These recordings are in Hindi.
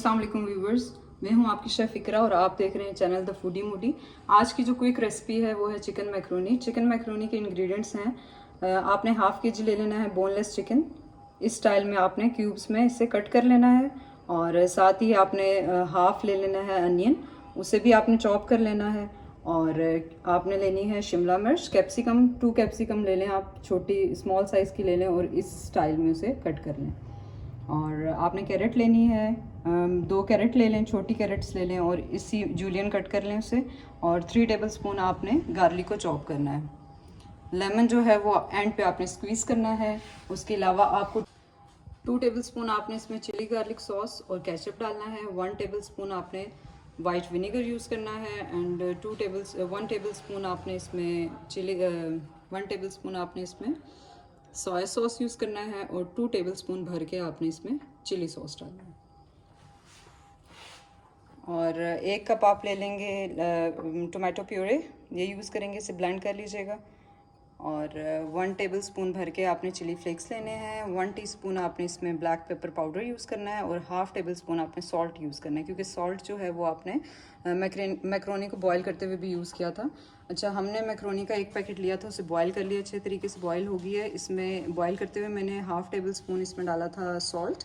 अस्सलाम वालेकुम व्यूवर्स, मैं हूं आपकी शेफ़ इकरा और आप देख रहे हैं चैनल द फूडी मूडी। आज की जो क्विक रेसिपी है वो है चिकन मैक्रोनी। चिकन मैक्रोनी के इंग्रेडिएंट्स हैं, आपने हाफ़ के जी ले लेना है बोनलेस चिकन। इस स्टाइल में आपने क्यूब्स में इसे कट कर लेना है और साथ ही आपने हाफ़ ले लेना है अनियन, उसे भी आपने चॉप कर लेना है। और आपने लेनी है शिमला मिर्च, कैप्सिकम 2 कैप्सिकम ले लें आप, छोटी स्मॉल साइज़ की ले लें और इस स्टाइल में उसे कट कर लें। और आपने कैरेट लेनी है, 2 कैरेट ले लें, छोटी कैरेट्स ले लें और इसी जूलियन कट कर लें उसे। और 3 टेबलस्पून आपने गार्लिक को चॉप करना है। लेमन जो है वो एंड पे आपने स्क्वीज़ करना है। उसके अलावा आपको 2 टेबलस्पून आपने इसमें चिली गार्लिक सॉस और केचप डालना है। 1 टेबलस्पून आपने वाइट विनेगर यूज़ करना है एंड 1 टेबलस्पून आपने इसमें 1 टेबलस्पून आपने इसमें सोया सॉस यूज़ करना है और 2 टेबलस्पून भर के आपने इसमें चिली सॉस डालना है। और 1 कप आप ले लेंगे टोमेटो प्यूरे, ये यूज़ करेंगे, इसे ब्लेंड कर लीजिएगा। और 1 टेबलस्पून भर के आपने चिली फ्लेक्स लेने हैं। 1 टीस्पून आपने इसमें ब्लैक पेपर पाउडर यूज़ करना है और हाफ़ टेबलस्पून आपने सॉल्ट यूज़ करना है, क्योंकि सॉल्ट जो है वो आपने मैक्रोनी को बॉयल करते हुए भी यूज़ किया था। अच्छा, हमने मैक्रोनी का 1 पैकेट लिया था, उसे बॉयल कर लिया, अच्छे तरीके से बॉयल हो गई है। इसमें बॉयल करते हुए मैंने हाफ़ टेबलस्पून इसमें डाला था सॉल्ट,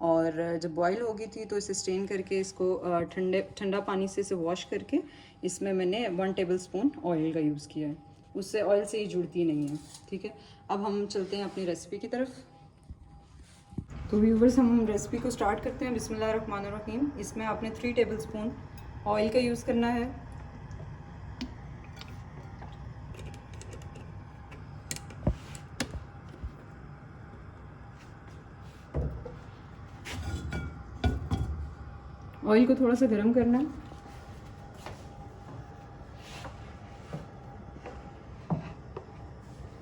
और जब बॉयल हो गई थी तो इसे स्ट्रेन करके इसको ठंडा पानी से इसे वॉश करके इसमें मैंने 1 टेबलस्पून ऑयल का यूज़ किया है। उससे ऑयल से ही जुड़ती नहीं है। ठीक है, अब हम चलते हैं अपनी रेसिपी की तरफ। तो व्यूवर्स, हम रेसिपी को स्टार्ट करते हैं। बिस्मिल्लाहिर्रहमानिर्रहीम। इसमें आपने 3 टेबलस्पून ऑयल का यूज़ करना है। ऑयल को थोड़ा सा गर्म करना है।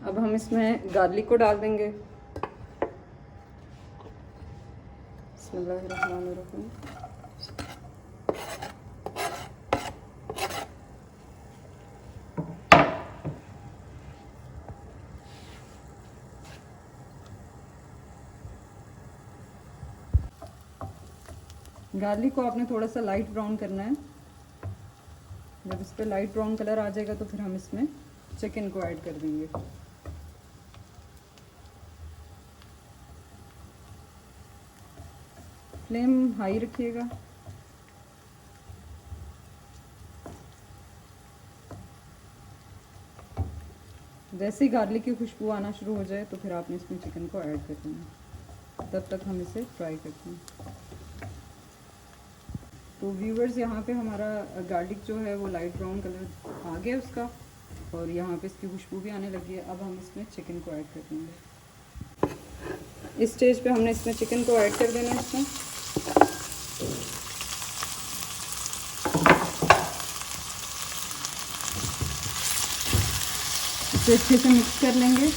अब हम इसमें गार्लिक को डाल देंगे। बिस्मिल्लाहिर्रहमानिर्रहीम। गार्लिक को आपने थोड़ा सा लाइट ब्राउन करना है। जब इस पर लाइट ब्राउन कलर आ जाएगा तो फिर हम इसमें चिकन को ऐड कर देंगे। फ्लेम हाई रखिएगा। जैसे ही गार्लिक की खुशबू आना शुरू हो जाए तो फिर आपने इसमें चिकन को ऐड कर देना। तब तक हम इसे फ्राई करते हैं। तो व्यूवर्स, यहाँ पे हमारा गार्लिक जो है वो लाइट ब्राउन कलर आ गया उसका, और यहाँ पे इसकी खुशबू भी आने लगी है। अब हम इसमें चिकन को ऐड कर देंगे। इस स्टेज पे हमने इसमें चिकन को ऐड कर देना है। इसमें इसे अच्छे से मिक्स कर लेंगे।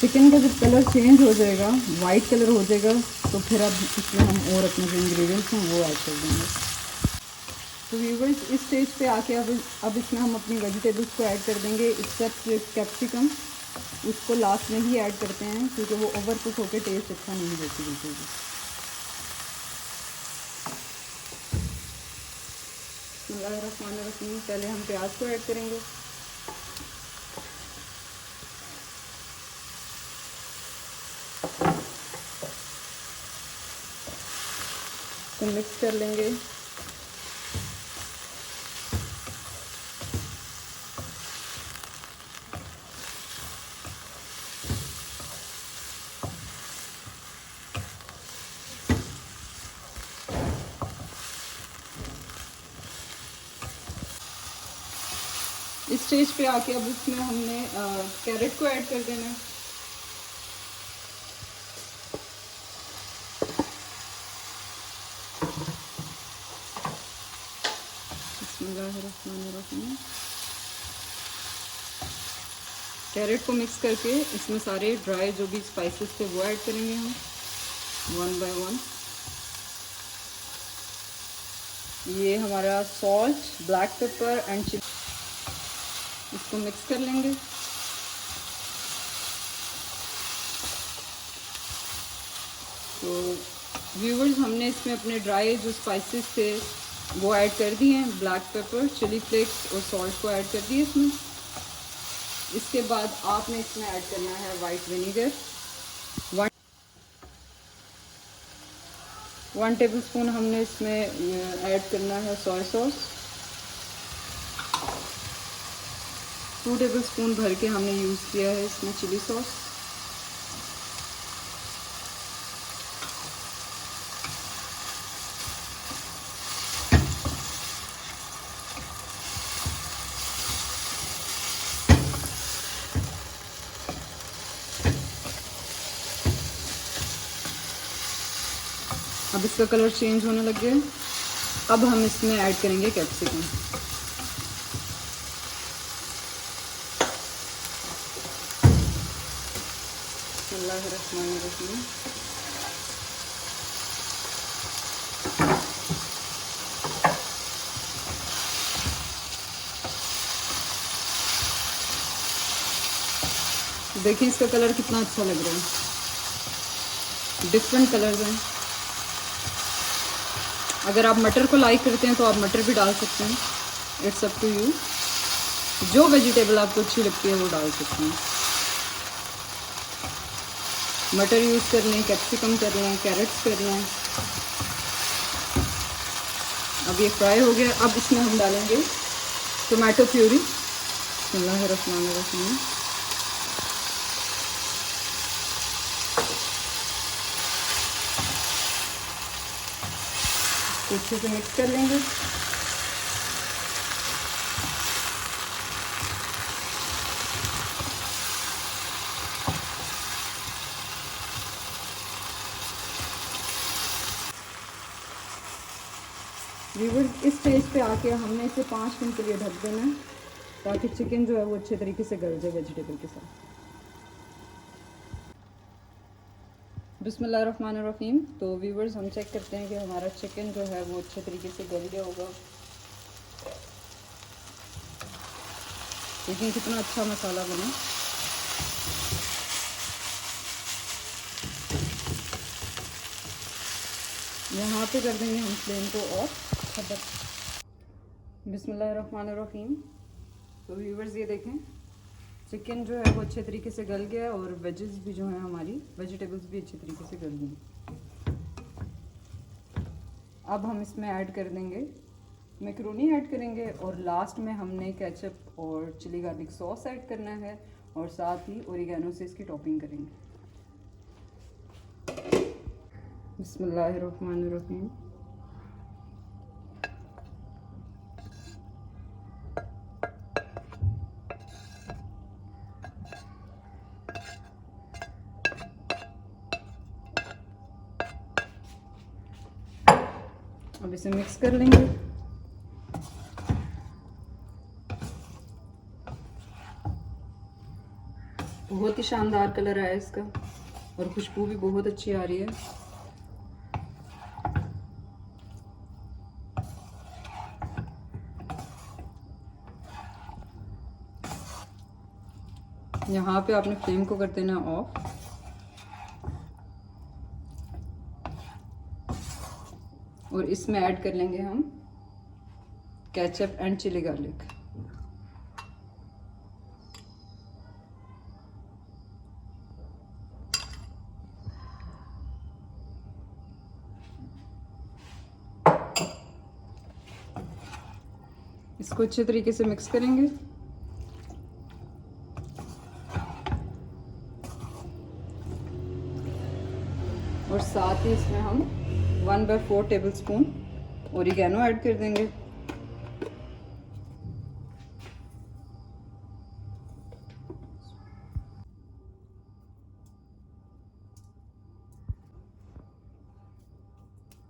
चिकन का जब कलर चेंज हो जाएगा, वाइट कलर हो जाएगा, तो फिर अब इसमें हम और अपने जो इंग्रेडिएंट्स हैं वो ऐड कर देंगे। तो व्यूवर्स, इस स्टेज पे आके अब इसमें हम अपनी वेजिटेबल्स को ऐड कर देंगे, एक्सेप्ट कैप्सिकम। उसको लास्ट में ही ऐड करते हैं क्योंकि वो ओवर कुक होकर टेस्ट अच्छा नहीं देती बिल्कुल भी। बिस्मिल्लाहिर्रहमानिर्रहीम। पहले हम प्याज को ऐड करेंगे। तो मिक्स कर लेंगे। इस स्टेज पे आके अब इसमें हमने कैरेट को ऐड कर देना है। बिस्मिल्लाहिर्रहमानिर्रहीम। कैरेट को मिक्स करके इसमें सारे ड्राई जो भी स्पाइसेस थे वो ऐड करेंगे हम। One by one. ये हमारा salt, black pepper and chilli, इसको मिक्स कर लेंगे। तो व्यूवर्स, हमने इसमें अपने ड्राई जो स्पाइसेस थे वो ऐड कर दिए हैं। ब्लैक पेपर, चिली फ्लेक्स और सॉल्ट को ऐड कर दिए इसमें। इसके बाद आपने इसमें ऐड करना है वाइट विनीगर। 1 टेबलस्पून हमने इसमें ऐड करना है सोया सॉस। 2 टेबलस्पून भर के हमने यूज़ किया है इसमें चिली सॉस। अब इसका कलर चेंज होने लग गया। अब हम इसमें ऐड करेंगे कैप्सिकम। बिस्मिल्लाहिर्रहमानिर्रहीम। देखिए इसका कलर कितना अच्छा लग रहा है, डिफरेंट कलर्स हैं। अगर आप मटर को लाइक करते हैं तो आप मटर भी डाल सकते हैं, इट्स अप टू यू। जो वेजिटेबल आपको अच्छी लगती है वो डाल सकते हैं। मटर यूज़ कर लें, कैप्सिकम कर लें, कैरेट्स कर लें। अब ये फ्राई हो गया। अब इसमें हम डालेंगे टोमेटो प्यूरी। बिस्मिल्लाहिर्रहमानिर्रहीम। अच्छे से मिक्स कर लेंगे। व्यूअर्स, इस स्टेज पे आके हमने इसे 5 मिनट के लिए ढक देना है ताकि चिकन जो है वो अच्छे तरीके से गल जाए वेजिटेबल के साथ। बिस्मिल्लाहिर्रहमानिर्रहीम। तो व्यूअर्स, हम चेक करते हैं कि हमारा चिकन जो है वो अच्छे तरीके से गल गया होगा। देखिए कितना अच्छा मसाला बना। यहाँ पे कर देंगे हम फ्लेम को ऑफ। बिस्मिल्लाहिर्रहमानिर्रहीम। तो व्यूअर्स, ये देखें चिकन जो है वो अच्छे तरीके से गल गया और वेजेस भी जो है हमारी वेजिटेबल्स भी अच्छे तरीके से गल गई। अब हम इसमें ऐड कर देंगे मैक्रोनी ऐड करेंगे और लास्ट में हमने केचप और चिली गार्लिक सॉस ऐड करना है और साथ ही ओरिगेनो से इसकी टॉपिंग करेंगे। बिस्मिल्लाहिर्रहमानिर्रहीम। अब इसे मिक्स कर लेंगे। बहुत ही शानदार कलर आया इसका और खुशबू भी बहुत अच्छी आ रही है। यहाँ पे आपने फ्लेम को कर देना ऑफ और इसमें ऐड कर लेंगे हम केचप एंड चिली गार्लिक। इसको अच्छे तरीके से मिक्स करेंगे। और साथ ही इसमें हम 1/4 टेबलस्पून ओरिगेनो ऐड कर देंगे।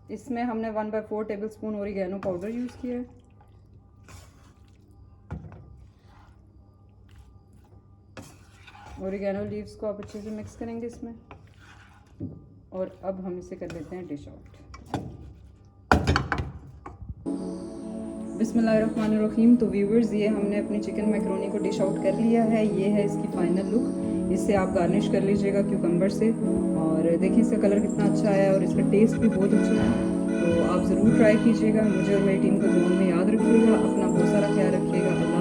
इसमें हमने 1/4 टेबलस्पून ओरिगेनो पाउडर यूज़ किया है। ओरिगेनो लीव्स को आप अच्छे से मिक्स करेंगे इसमें। और अब हम इसे कर लेते हैं डिश आउट। बिस्मिल्लाहिर्रहमानिर्रहीम। तो व्यूवर्स, ये हमने अपनी चिकन मैकरोनी को डिश आउट कर लिया है। ये है इसकी फाइनल लुक। इससे आप गार्निश कर लीजिएगा क्यूकम्बर से। और देखिए इसका कलर कितना अच्छा है और इसका टेस्ट भी बहुत अच्छा है। तो आप ज़रूर ट्राई कीजिएगा। मुझे और मेरी टीम को दुआ में याद रखिएगा। अपना बहुत सारा ख्याल रखिएगा।